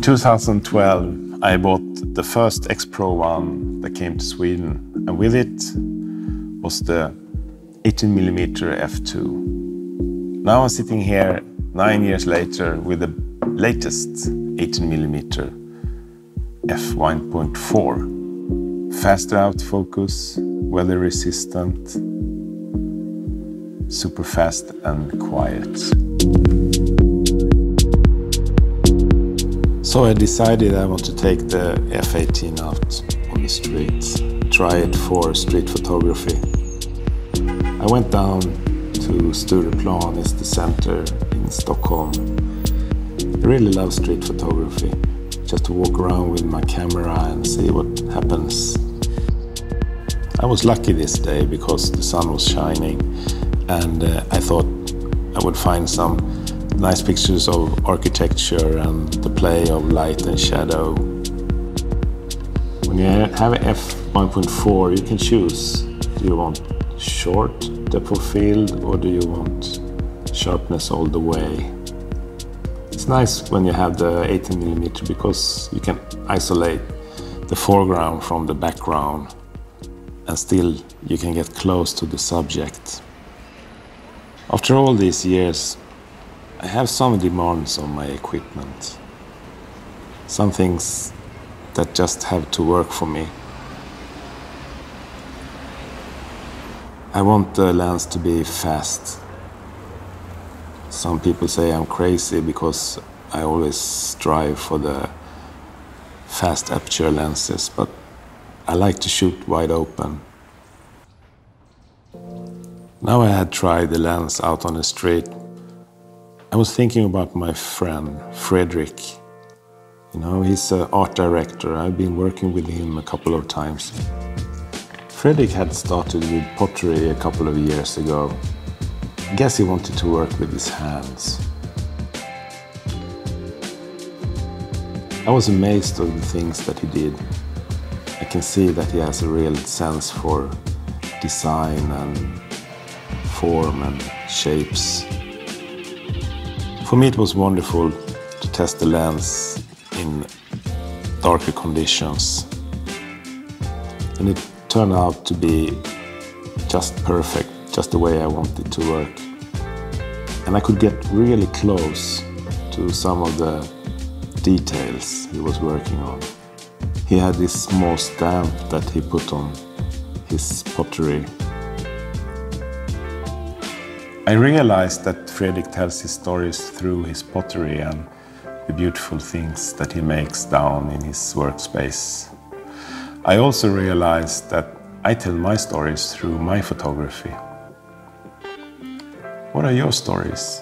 In 2012, I bought the first X Pro one that came to Sweden, and with it was the 18mm f2. Now I'm sitting here 9 years later with the latest 18mm f1.4. Faster autofocus, weather resistant, super fast and quiet. So I decided I want to take the F18 out on the streets, try it for street photography. I went down to Stureplan, it's the center in Stockholm. I really love street photography, just to walk around with my camera and see what happens. I was lucky this day because the sun was shining, and I thought I would find some nice pictures of architecture and the play of light and shadow. When you have an f1.4, you can choose. Do you want short depth of field or do you want sharpness all the way? It's nice when you have the 18mm because you can isolate the foreground from the background and still you can get close to the subject. After all these years, I have some demands on my equipment. Some things that just have to work for me. I want the lens to be fast. Some people say I'm crazy because I always strive for the fast aperture lenses, but I like to shoot wide open. Now I had tried the lens out on the street. I was thinking about my friend, Fredrik. You know, he's an art director. I've been working with him a couple of times. Fredrik had started with pottery a couple of years ago. I guess he wanted to work with his hands. I was amazed of the things that he did. I can see that he has a real sense for design and form and shapes. For me it was wonderful to test the lens in darker conditions. And it turned out to be just perfect, just the way I wanted to work. And I could get really close to some of the details he was working on. He had this small stamp that he put on his pottery. I realized that Fredrik tells his stories through his pottery and the beautiful things that he makes down in his workspace. I also realized that I tell my stories through my photography. What are your stories?